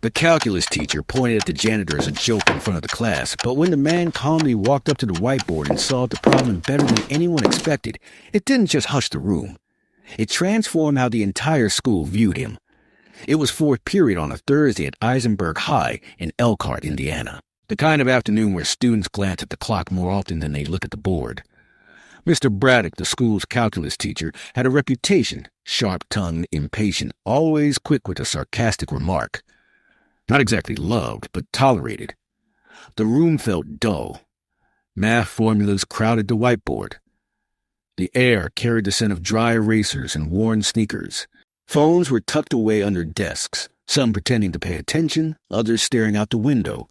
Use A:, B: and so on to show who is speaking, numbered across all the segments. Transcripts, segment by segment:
A: The calculus teacher pointed at the janitor as a joke in front of the class, but when the man calmly walked up to the whiteboard and solved the problem better than anyone expected, it didn't just hush the room. It transformed how the entire school viewed him. It was fourth period on a Thursday at Eisenberg High in Elkhart, Indiana, the kind of afternoon where students glance at the clock more often than they look at the board. Mr. Braddock, the school's calculus teacher, had a reputation, sharp-tongued, impatient, always quick with a sarcastic remark. Not exactly loved, but tolerated. The room felt dull. Math formulas crowded the whiteboard. The air carried the scent of dry erasers and worn sneakers. Phones were tucked away under desks, some pretending to pay attention, others staring out the window.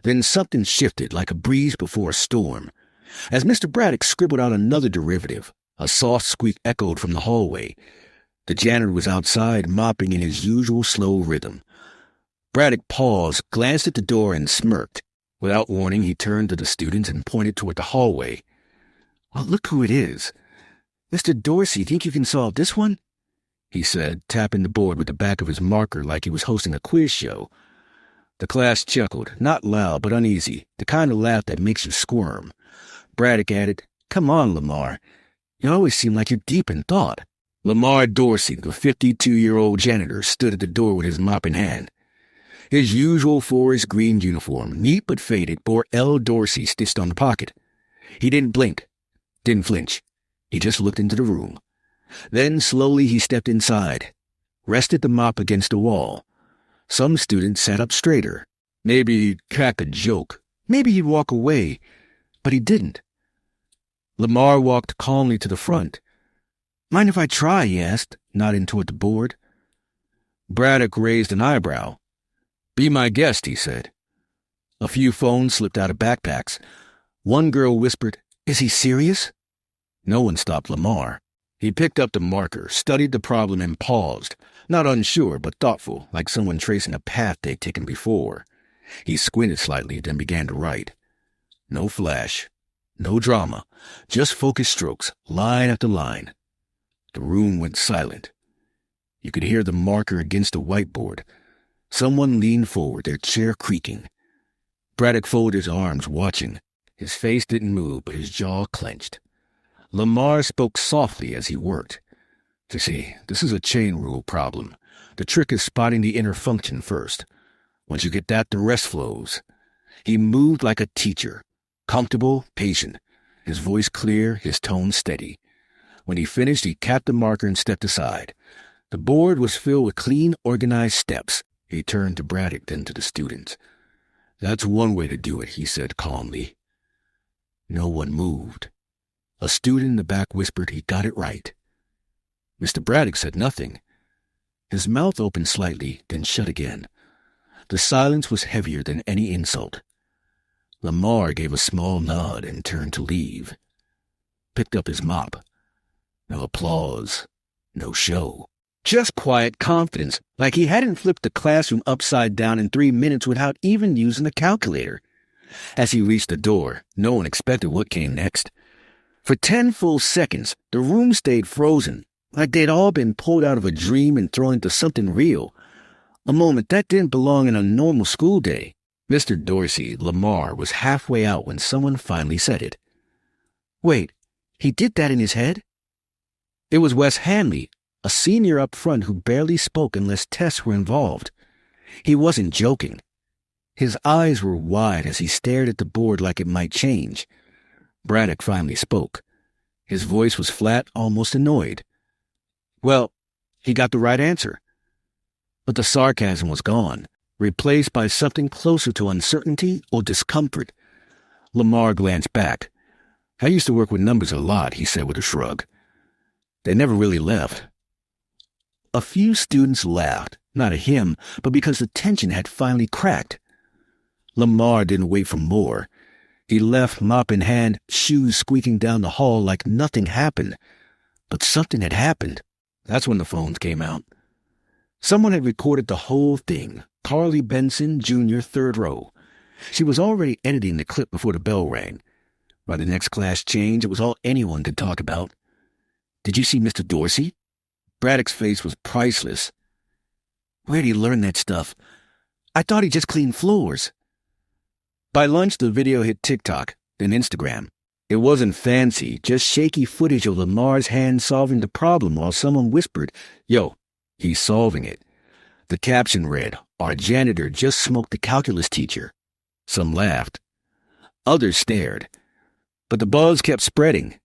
A: Then something shifted like a breeze before a storm. As Mr. Braddock scribbled out another derivative, a soft squeak echoed from the hallway. The janitor was outside, mopping in his usual slow rhythm. Braddock paused, glanced at the door, and smirked. Without warning, he turned to the students and pointed toward the hallway. "Well, look who it is. Mr. Dorsey, think you can solve this one?" he said, tapping the board with the back of his marker like he was hosting a quiz show. The class chuckled, not loud but uneasy, the kind of laugh that makes you squirm. Braddock added, "Come on, Lamar. You always seem like you're deep in thought." Lamar Dorsey, the 52-year-old janitor, stood at the door with his mop in hand. His usual forest green uniform, neat but faded, bore L. Dorsey stitched on the pocket. He didn't blink, didn't flinch. He just looked into the room. Then slowly he stepped inside, rested the mop against the wall. Some students sat up straighter. Maybe he'd crack a joke. Maybe he'd walk away. But he didn't. Lamar walked calmly to the front. "Mind if I try?" he asked, nodding toward the board. Braddock raised an eyebrow. "Be my guest," he said. A few phones slipped out of backpacks. One girl whispered, "Is he serious?" No one stopped Lamar. He picked up the marker, studied the problem, and paused, not unsure but thoughtful, like someone tracing a path they'd taken before. He squinted slightly, then began to write. No flash, no drama, just focused strokes, line after line. The room went silent. You could hear the marker against the whiteboard. Someone leaned forward, their chair creaking. Braddock folded his arms, watching. His face didn't move, but his jaw clenched. Lamar spoke softly as he worked. "You see, this is a chain rule problem. The trick is spotting the inner function first. Once you get that, the rest flows." He moved like a teacher, comfortable, patient, his voice clear, his tone steady. When he finished, he capped the marker and stepped aside. The board was filled with clean, organized steps. He turned to Braddock, then to the students. "That's one way to do it," he said calmly. No one moved. A student in the back whispered he got it right. Mr. Braddock said nothing. His mouth opened slightly, then shut again. The silence was heavier than any insult. Lamar gave a small nod and turned to leave. Picked up his mop. No applause. No show. Just quiet confidence, like he hadn't flipped the classroom upside down in 3 minutes without even using a calculator. As he reached the door, no one expected what came next. For 10 full seconds, the room stayed frozen, like they'd all been pulled out of a dream and thrown into something real. A moment that didn't belong in a normal school day. Mr. Dorsey, Lamar, was halfway out when someone finally said it. "Wait, he did that in his head?" It was Wes Hanley, a senior up front who barely spoke unless tests were involved. He wasn't joking. His eyes were wide as he stared at the board like it might change. Braddock finally spoke. His voice was flat, almost annoyed. "Well, he got the right answer." But the sarcasm was gone, replaced by something closer to uncertainty or discomfort. Lamar glanced back. "I used to work with numbers a lot," he said with a shrug. "They never really left." A few students laughed, not at him, but because the tension had finally cracked. Lamar didn't wait for more. He left, mop in hand, shoes squeaking down the hall like nothing happened. But something had happened. That's when the phones came out. Someone had recorded the whole thing. Carly Benson, Jr., third row. She was already editing the clip before the bell rang. By the next class change, it was all anyone could talk about. "Did you see Mr. Dorsey?" Braddock's face was priceless. "Where'd he learn that stuff?" I thought he just cleaned floors. By lunch, the video hit TikTok, then Instagram. It wasn't fancy, just shaky footage of Lamar's hand solving the problem while someone whispered, "Yo, he's solving it." The caption read, "Our janitor just smoked the calculus teacher." Some laughed. Others stared. But the buzz kept spreading.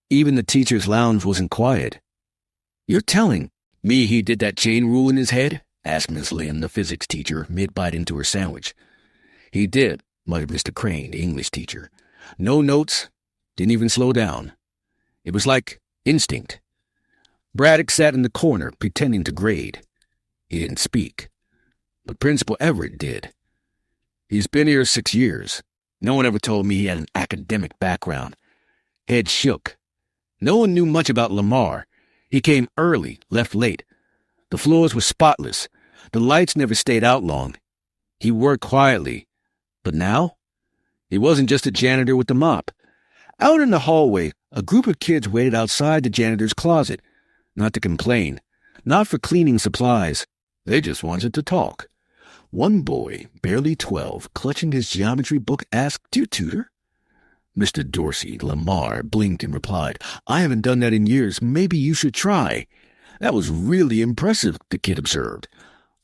A: Even the teacher's lounge wasn't quiet. "You're telling me he did that chain rule in his head?" asked Miss Lynn, the physics teacher, mid-bite into her sandwich. "He did," muttered Mr. Crane, the English teacher. "No notes, didn't even slow down. It was like instinct." Braddock sat in the corner, pretending to grade. He didn't speak. But Principal Everett did. "He's been here 6 years. No one ever told me he had an academic background." Head shook. No one knew much about Lamar. He came early, left late. The floors were spotless. The lights never stayed out long. He worked quietly. But now? He wasn't just a janitor with the mop. Out in the hallway, a group of kids waited outside the janitor's closet. Not to complain. Not for cleaning supplies. They just wanted to talk. One boy, barely 12, clutching his geometry book, asked, "Do you tutor?" Mr. Dorsey, Lamar, blinked and replied, "I haven't done that in years. Maybe you should try." "That was really impressive," the kid observed.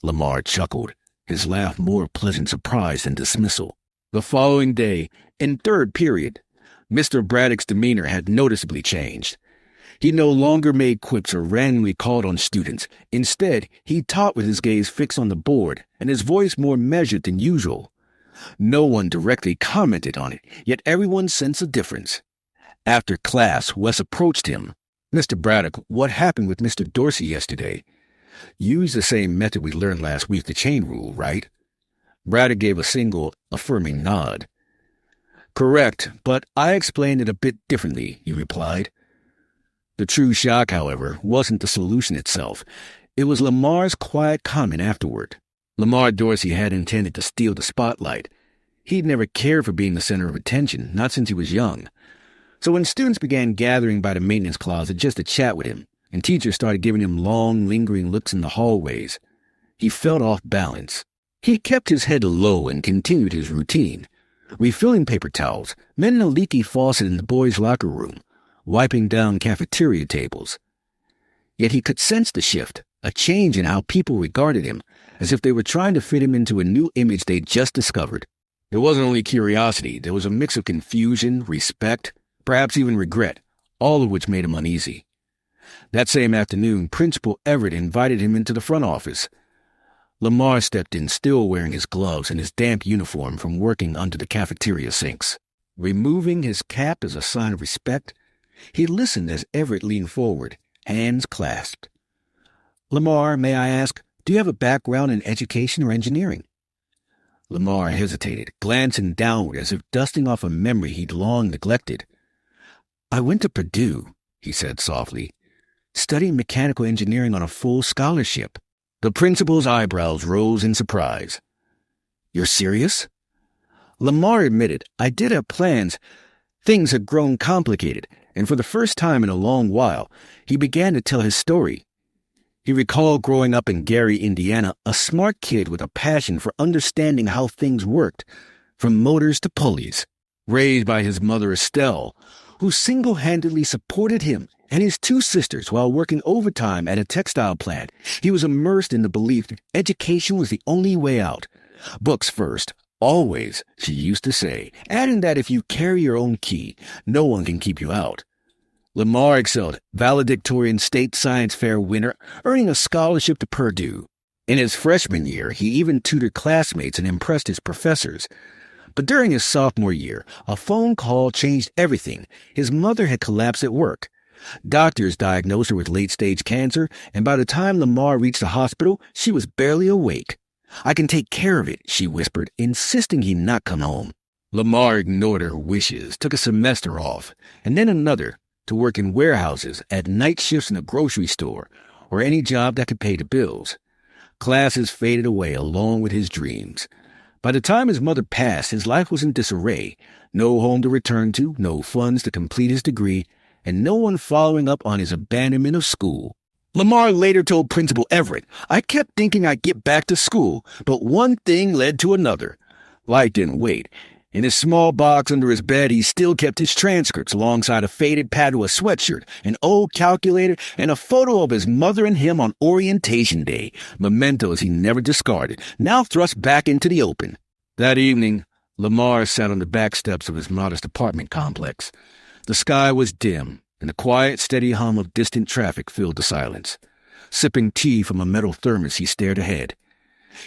A: Lamar chuckled, his laugh more pleasant surprise than dismissal. The following day, in third period, Mr. Braddock's demeanor had noticeably changed. He no longer made quips or randomly called on students. Instead, he taught with his gaze fixed on the board and his voice more measured than usual. No one directly commented on it, yet everyone sensed a difference. After class, Wes approached him. "Mr. Braddock, what happened with Mr. Dorsey yesterday? You used the same method we learned last week, the chain rule, right?" Braddock gave a single, affirming nod. "Correct, but I explained it a bit differently," he replied. The true shock, however, wasn't the solution itself. It was Lamar's quiet comment afterward. Lamar Dorsey had intended to steal the spotlight. He'd never cared for being the center of attention, not since he was young. So when students began gathering by the maintenance closet just to chat with him, and teachers started giving him long, lingering looks in the hallways, he felt off balance. He kept his head low and continued his routine, refilling paper towels, mending a leaky faucet in the boys' locker room, wiping down cafeteria tables. Yet he could sense the shift, a change in how people regarded him, as if they were trying to fit him into a new image they'd just discovered. It wasn't only curiosity, there was a mix of confusion, respect, perhaps even regret, all of which made him uneasy. That same afternoon, Principal Everett invited him into the front office. Lamar stepped in, still wearing his gloves and his damp uniform from working under the cafeteria sinks. Removing his cap as a sign of respect, he listened as Everett leaned forward, hands clasped. "Lamar, may I ask, do you have a background in education or engineering?" Lamar hesitated, glancing downward as if dusting off a memory he'd long neglected. "I went to Purdue," he said softly, "studying mechanical engineering on a full scholarship." The principal's eyebrows rose in surprise. "You're serious?" Lamar admitted, "I did have plans. Things had grown complicated, and for the first time in a long while, he began to tell his story. He recalled growing up in Gary, Indiana, a smart kid with a passion for understanding how things worked, from motors to pulleys, raised by his mother Estelle, who single-handedly supported him and his 2 sisters while working overtime at a textile plant. He was immersed in the belief that education was the only way out. Books first, always, she used to say, adding that if you carry your own key, no one can keep you out. Lamar excelled, valedictorian state science fair winner, earning a scholarship to Purdue. In his freshman year, he even tutored classmates and impressed his professors. But during his sophomore year, a phone call changed everything. His mother had collapsed at work. Doctors diagnosed her with late-stage cancer, and by the time Lamar reached the hospital, she was barely awake. "I can take care of it," she whispered, insisting he not come home. Lamar ignored her wishes, took a semester off, and then another, to work in warehouses, at night shifts in a grocery store, or any job that could pay the bills. Classes faded away along with his dreams. By the time his mother passed, his life was in disarray. No home to return to, no funds to complete his degree, and no one following up on his abandonment of school. Lamar later told Principal Everett, "I kept thinking I'd get back to school, but one thing led to another." Light didn't wait. In his small box under his bed, he still kept his transcripts alongside a faded Padua sweatshirt, an old calculator, and a photo of his mother and him on orientation day, mementos he never discarded, now thrust back into the open. That evening, Lamar sat on the back steps of his modest apartment complex. The sky was dim, and the quiet, steady hum of distant traffic filled the silence. Sipping tea from a metal thermos, he stared ahead.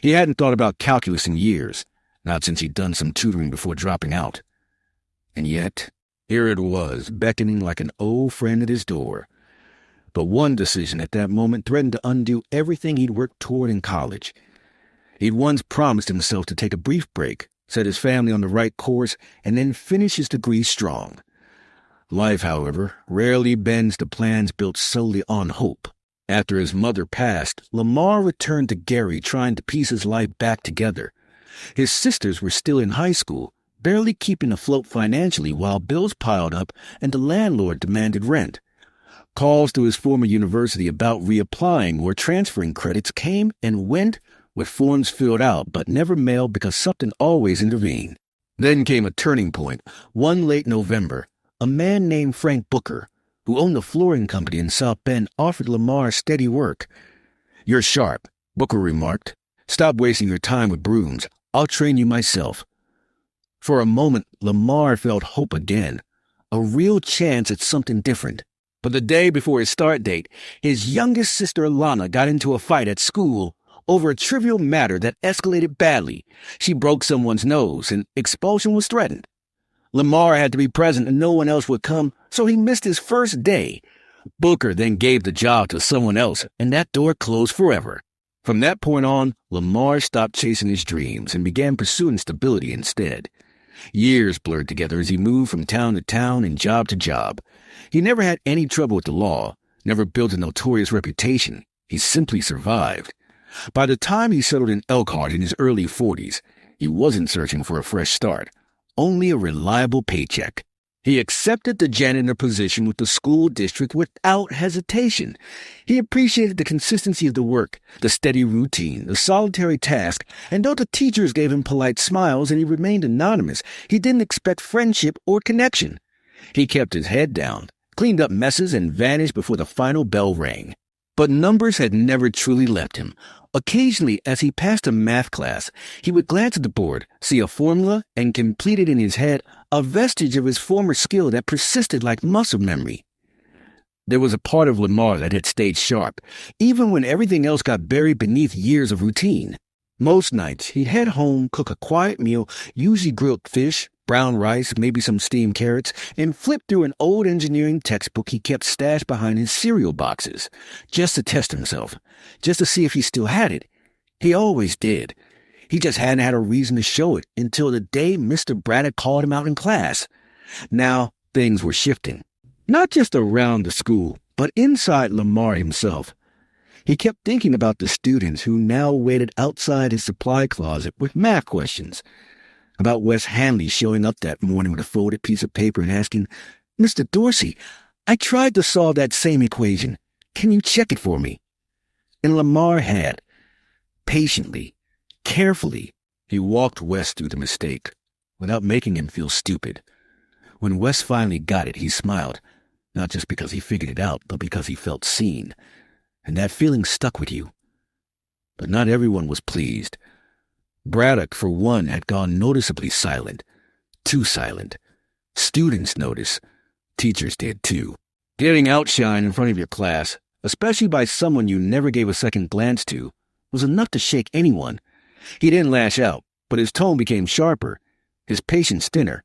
A: He hadn't thought about calculus in years, not since he'd done some tutoring before dropping out. And yet, here it was, beckoning like an old friend at his door. But one decision at that moment threatened to undo everything he'd worked toward in college. He'd once promised himself to take a brief break, set his family on the right course, and then finish his degree strong. Life, however, rarely bends to plans built solely on hope. After his mother passed, Lamar returned to Gary, trying to piece his life back together. His sisters were still in high school, barely keeping afloat financially while bills piled up and the landlord demanded rent. Calls to his former university about reapplying or transferring credits came and went, with forms filled out but never mailed because something always intervened. Then came a turning point. One late November, a man named Frank Booker, who owned a flooring company in South Bend, offered Lamar steady work. "You're sharp," Booker remarked. "Stop wasting your time with brooms. I'll train you myself." For a moment, Lamar felt hope again, a real chance at something different. But the day before his start date, his youngest sister Alana got into a fight at school over a trivial matter that escalated badly. She broke someone's nose, and expulsion was threatened. Lamar had to be present and no one else would come, so he missed his first day. Booker then gave the job to someone else, and that door closed forever. From that point on, Lamar stopped chasing his dreams and began pursuing stability instead. Years blurred together as he moved from town to town and job to job. He never had any trouble with the law, never built a notorious reputation. He simply survived. By the time he settled in Elkhart in his early 40s, he wasn't searching for a fresh start, only a reliable paycheck. He accepted the janitor position with the school district without hesitation. He appreciated the consistency of the work, the steady routine, the solitary task, and though the teachers gave him polite smiles and he remained anonymous, he didn't expect friendship or connection. He kept his head down, cleaned up messes, and vanished before the final bell rang. But numbers had never truly left him. Occasionally, as he passed a math class, he would glance at the board, see a formula, and complete it in his head, a vestige of his former skill that persisted like muscle memory. There was a part of Lamar that had stayed sharp, even when everything else got buried beneath years of routine. Most nights, he'd head home, cook a quiet meal, usually grilled fish, brown rice, maybe some steamed carrots, and flip through an old engineering textbook he kept stashed behind his cereal boxes, just to test himself, just to see if he still had it. He always did. He just hadn't had a reason to show it until the day Mr. Braddock called him out in class. Now, things were shifting. Not just around the school, but inside Lamar himself. He kept thinking about the students who now waited outside his supply closet with math questions. About Wes Hanley showing up that morning with a folded piece of paper and asking, "Mr. Dorsey, I tried to solve that same equation. Can you check it for me?" And Lamar had. Patiently, carefully, he walked Wes through the mistake, without making him feel stupid. When Wes finally got it, he smiled, not just because he figured it out, but because he felt seen. And that feeling stuck with you. But not everyone was pleased. Braddock, for one, had gone noticeably silent. Too silent. Students noticed. Teachers did too. Getting outshined in front of your class, especially by someone you never gave a second glance to, was enough to shake anyone. He didn't lash out, but his tone became sharper, his patience thinner.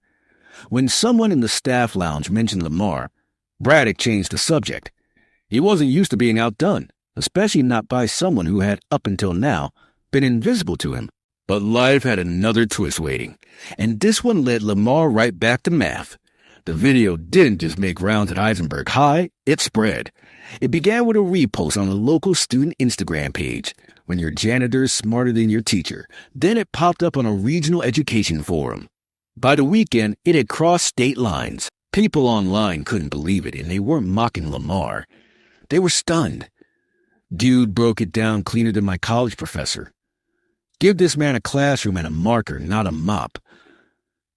A: When someone in the staff lounge mentioned Lamar, Braddock changed the subject. He wasn't used to being outdone, especially not by someone who had, up until now, been invisible to him. But life had another twist waiting, and this one led Lamar right back to math. The video didn't just make rounds at Eisenberg High, it spread. It began with a repost on a local student Instagram page, "When your janitor is smarter than your teacher." Then it popped up on a regional education forum. By the weekend, it had crossed state lines. People online couldn't believe it, and they weren't mocking Lamar. They were stunned. Dude broke it down cleaner than my college professor. Give this man a classroom and a marker, not a mop.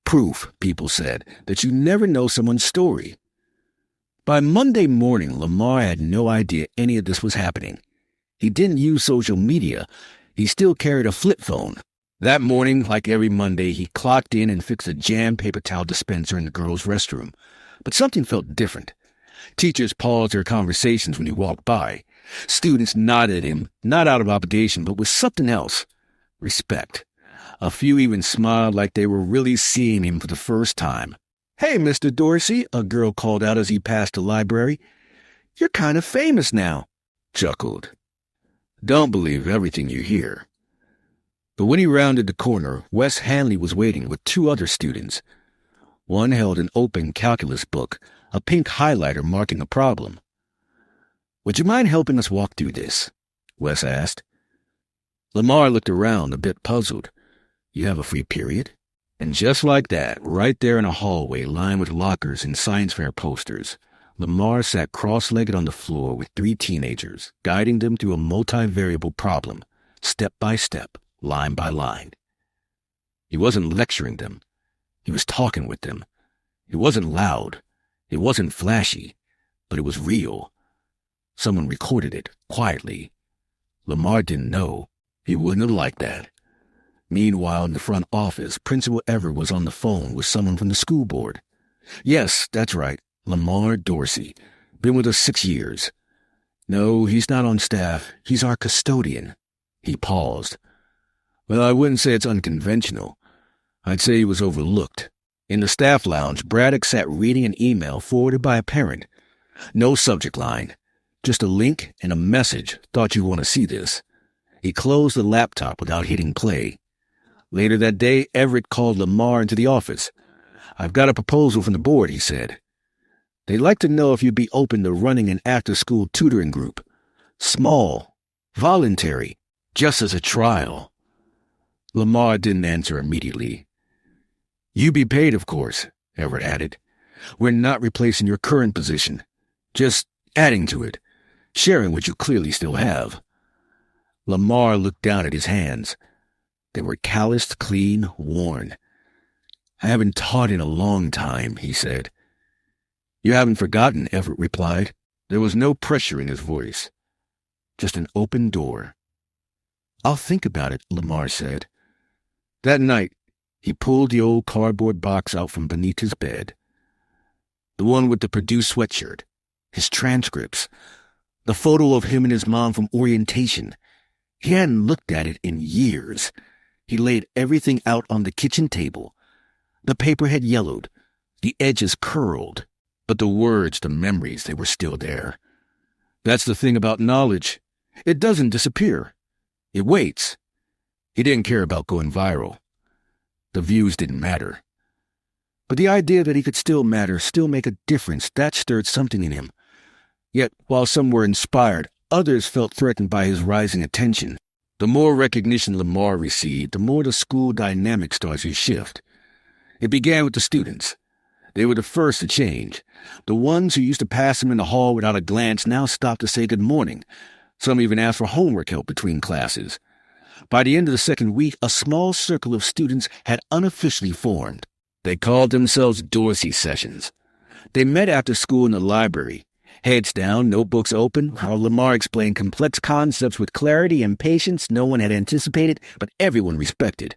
A: Proof, people said, that you never know someone's story. By Monday morning, Lamar had no idea any of this was happening. He didn't use social media. He still carried a flip phone. That morning, like every Monday, he clocked in and fixed a jammed paper towel dispenser in the girls' restroom. But something felt different. Teachers paused their conversations when he walked by. Students nodded at him, not out of obligation, but with something else. Respect. A few even smiled like they were really seeing him for the first time. "Hey, Mr. Dorsey," a girl called out as he passed the library. "You're kind of famous now." Chuckled. Don't believe everything you hear. But when he rounded the corner, Wes Hanley was waiting with two other students. One held an open calculus book, a pink highlighter marking a problem. "Would you mind helping us walk through this?" Wes asked. Lamar looked around, a bit puzzled. "You have a free period?" And just like that, right there in a hallway lined with lockers and science fair posters, Lamar sat cross-legged on the floor with three teenagers, guiding them through a multivariable problem, step by step, line by line. He wasn't lecturing them. He was talking with them. It wasn't loud. It wasn't flashy, but it was real. Someone recorded it, quietly. Lamar didn't know. He wouldn't have liked that. Meanwhile, in the front office, Principal Everett was on the phone with someone from the school board. "Yes, that's right. Lamar Dorsey. Been with us 6 years. No, he's not on staff. He's our custodian." He paused. "Well, I wouldn't say it's unconventional. I'd say he was overlooked." In the staff lounge, Braddock sat reading an email forwarded by a parent. No subject line. Just a link and a message. "Thought you'd want to see this." He closed the laptop without hitting play. Later that day, Everett called Lamar into the office. "I've got a proposal from the board," he said. "They'd like to know if you'd be open to running an after-school tutoring group. Small, voluntary, just as a trial." Lamar didn't answer immediately. "You be paid, of course," Everett added. "We're not replacing your current position. Just adding to it, sharing what you clearly still have." Lamar looked down at his hands. They were calloused, clean, worn. "I haven't taught in a long time," he said. "You haven't forgotten," Everett replied. There was no pressure in his voice. Just an open door. "I'll think about it," Lamar said. That night, he pulled the old cardboard box out from beneath his bed. The one with the Purdue sweatshirt, his transcripts, the photo of him and his mom from orientation. He hadn't looked at it in years. He laid everything out on the kitchen table. The paper had yellowed, the edges curled, but the words, the memories, they were still there. That's the thing about knowledge. It doesn't disappear. It waits. He didn't care about going viral. The views didn't matter. But the idea that he could still matter, still make a difference, that stirred something in him. Yet, while some were inspired, others felt threatened by his rising attention. The more recognition Lamar received, the more the school dynamic started to shift. It began with the students. They were the first to change. The ones who used to pass him in the hall without a glance now stopped to say good morning. Some even asked for homework help between classes. By the end of the second week, a small circle of students had unofficially formed. They called themselves Dorsey Sessions. They met after school in the library. Heads down, notebooks open, while Lamar explained complex concepts with clarity and patience no one had anticipated, but everyone respected.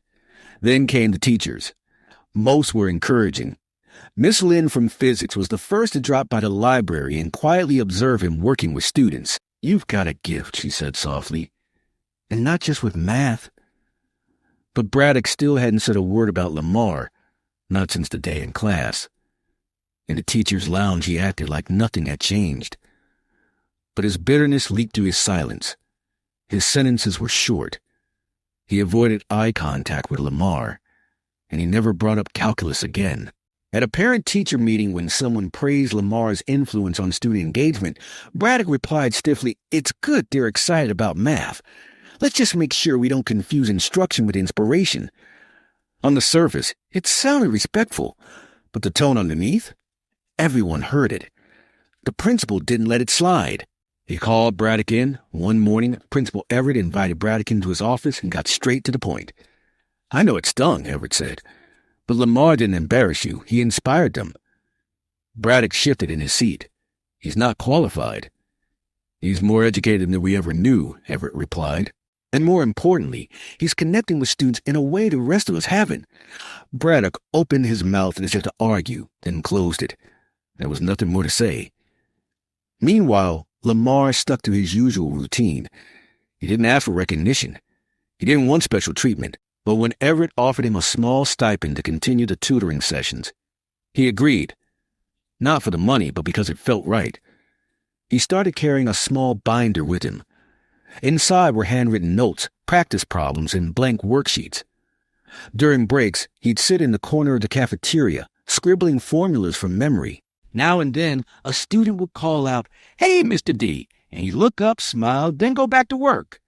A: Then came the teachers. Most were encouraging. Miss Lynn from physics was the first to drop by the library and quietly observe him working with students. "You've got a gift," she said softly. "And not just with math." But Braddock still hadn't said a word about Lamar, not since the day in class. In the teacher's lounge, he acted like nothing had changed. But his bitterness leaked through his silence. His sentences were short. He avoided eye contact with Lamar, and he never brought up calculus again. At a parent-teacher meeting, when someone praised Lamar's influence on student engagement, Braddock replied stiffly, "It's good they're excited about math. Let's just make sure we don't confuse instruction with inspiration." On the surface, it sounded respectful, but the tone underneath? Everyone heard it. The principal didn't let it slide. He called Braddock in. One morning, Principal Everett invited Braddock into his office and got straight to the point. "I know it stung," Everett said, "but Lamar didn't embarrass you. He inspired them." Braddock shifted in his seat. "He's not qualified." "He's more educated than we ever knew," Everett replied. "And more importantly, he's connecting with students in a way the rest of us haven't." Braddock opened his mouth as if to argue, then closed it. There was nothing more to say. Meanwhile, Lamar stuck to his usual routine. He didn't ask for recognition. He didn't want special treatment, but when Everett offered him a small stipend to continue the tutoring sessions, he agreed. Not for the money, but because it felt right. He started carrying a small binder with him. Inside were handwritten notes, practice problems, and blank worksheets. During breaks, he'd sit in the corner of the cafeteria, scribbling formulas from memory. Now and then, a student would call out, "Hey, Mr. D," and he'd look up, smile, then go back to work.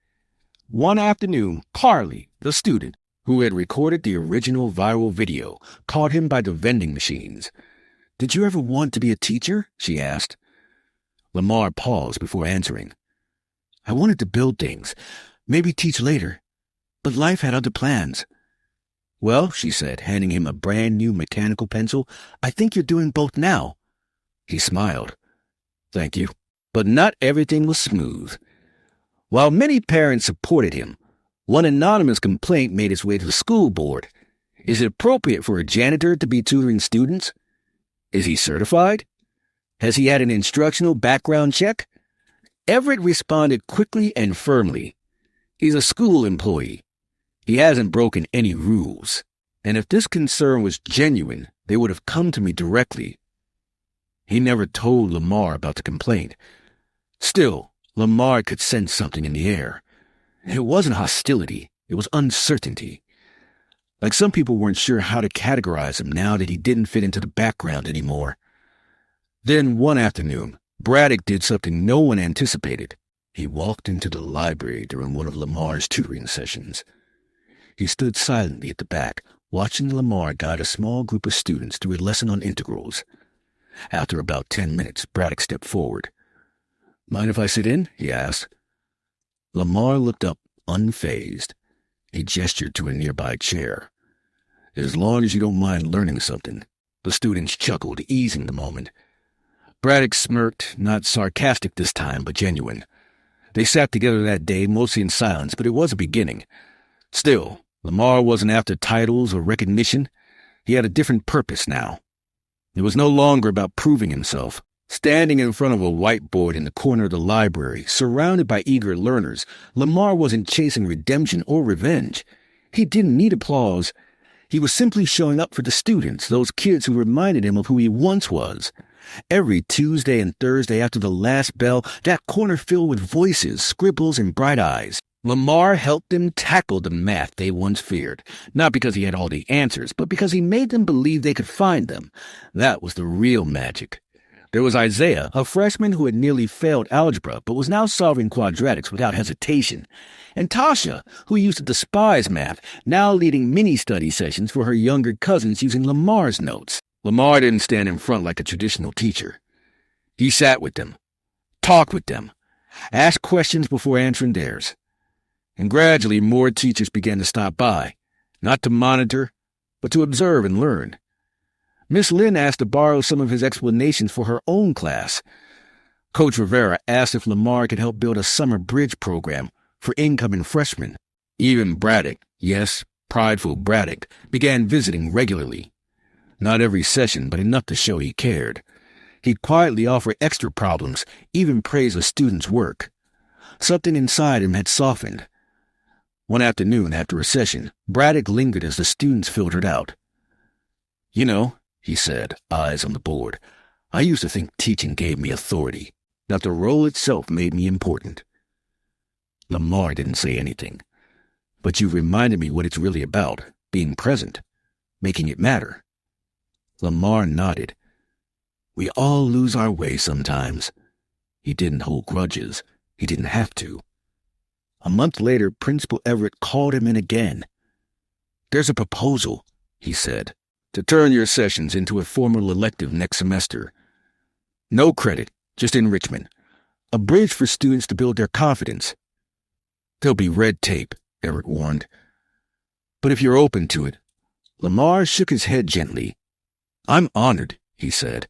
A: One afternoon, Carly, the student, who had recorded the original viral video, caught him by the vending machines. "Did you ever want to be a teacher?" she asked. Lamar paused before answering. "I wanted to build things, maybe teach later, but life had other plans." "Well," she said, handing him a brand-new mechanical pencil, "I think you're doing both now." He smiled. "Thank you." But not everything was smooth. While many parents supported him, one anonymous complaint made its way to the school board. Is it appropriate for a janitor to be tutoring students? Is he certified? Has he had an instructional background check? Everett responded quickly and firmly. He's a school employee. He hasn't broken any rules. And if this concern was genuine, they would have come to me directly. He never told Lamar about the complaint. Still, Lamar could sense something in the air. It wasn't hostility. It was uncertainty. Like some people weren't sure how to categorize him now that he didn't fit into the background anymore. Then one afternoon, Braddock did something no one anticipated. He walked into the library during one of Lamar's tutoring sessions. He stood silently at the back, watching Lamar guide a small group of students through a lesson on integrals. After about 10 minutes, Braddock stepped forward. "Mind if I sit in?" he asked. Lamar looked up, unfazed. He gestured to a nearby chair. "As long as you don't mind learning something." The students chuckled, easing the moment. Braddock smirked, not sarcastic this time, but genuine. They sat together that day, mostly in silence, but it was a beginning. Still, Lamar wasn't after titles or recognition. He had a different purpose now. It was no longer about proving himself. Standing in front of a whiteboard in the corner of the library, surrounded by eager learners, Lamar wasn't chasing redemption or revenge. He didn't need applause. He was simply showing up for the students, those kids who reminded him of who he once was. Every Tuesday and Thursday after the last bell, that corner filled with voices, scribbles, and bright eyes. Lamar helped them tackle the math they once feared, not because he had all the answers, but because he made them believe they could find them. That was the real magic. There was Isaiah, a freshman who had nearly failed algebra, but was now solving quadratics without hesitation. And Tasha, who used to despise math, now leading mini-study sessions for her younger cousins using Lamar's notes. Lamar didn't stand in front like a traditional teacher. He sat with them, talked with them, asked questions before answering theirs. And gradually more teachers began to stop by, not to monitor, but to observe and learn. Miss Lynn asked to borrow some of his explanations for her own class. Coach Rivera asked if Lamar could help build a summer bridge program for incoming freshmen. Even Braddock, yes, prideful Braddock, began visiting regularly. Not every session, but enough to show he cared. He'd quietly offer extra problems, even praise a student's work. Something inside him had softened. One afternoon after a session, Braddock lingered as the students filtered out. "You know," he said, eyes on the board, "I used to think teaching gave me authority, that the role itself made me important." Lamar didn't say anything. "But you reminded me what it's really about, being present, making it matter." Lamar nodded. "We all lose our way sometimes." He didn't hold grudges. He didn't have to. A month later, Principal Everett called him in again. "There's a proposal," he said, "to turn your sessions into a formal elective next semester. No credit, just enrichment. A bridge for students to build their confidence. There'll be red tape, Eric warned. But if you're open to it. Lamar shook his head gently. I'm honored, he said.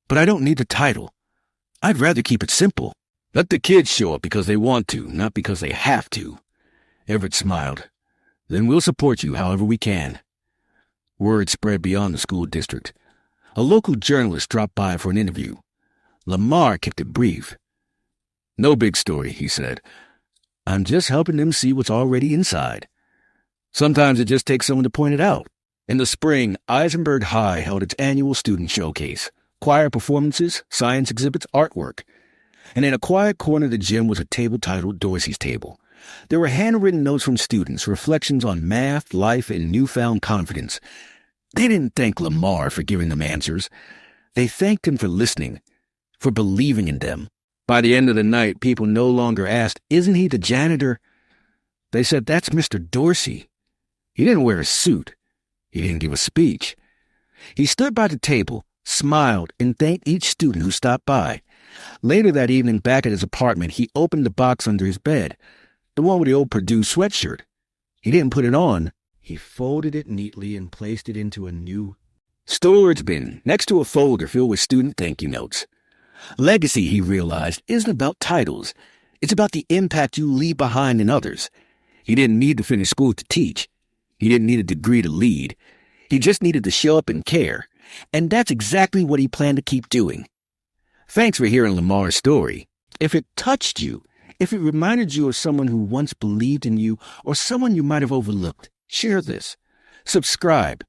A: But I don't need the title. I'd rather keep it simple. Let the kids show up because they want to, not because they have to. Everett smiled. Then we'll support you however we can. Word spread beyond the school district. A local journalist dropped by for an interview. Lamar kept it brief. No big story, he said. I'm just helping them see what's already inside. Sometimes it just takes someone to point it out. In the spring, Eisenberg High held its annual student showcase. Choir performances, science exhibits, artwork. And in a quiet corner of the gym was a table titled Dorsey's Table. There were handwritten notes from students, reflections on math, life, and newfound confidence. They didn't thank Lamar for giving them answers. They thanked him for listening, for believing in them. By the end of the night, people no longer asked, "Isn't he the janitor?" They said, "That's Mr. Dorsey." He didn't wear a suit. He didn't give a speech. He stood by the table, smiled, and thanked each student who stopped by. Later that evening, back at his apartment, he opened the box under his bed, the one with the old Purdue sweatshirt. He didn't put it on. He folded it neatly and placed it into a new storage bin next to a folder filled with student thank you notes. Legacy, he realized, isn't about titles. It's about the impact you leave behind in others. He didn't need to finish school to teach. He didn't need a degree to lead. He just needed to show up and care. And that's exactly what he planned to keep doing. Thanks for hearing Lamar's story. If it touched you, if it reminded you of someone who once believed in you or someone you might have overlooked, share this. Subscribe,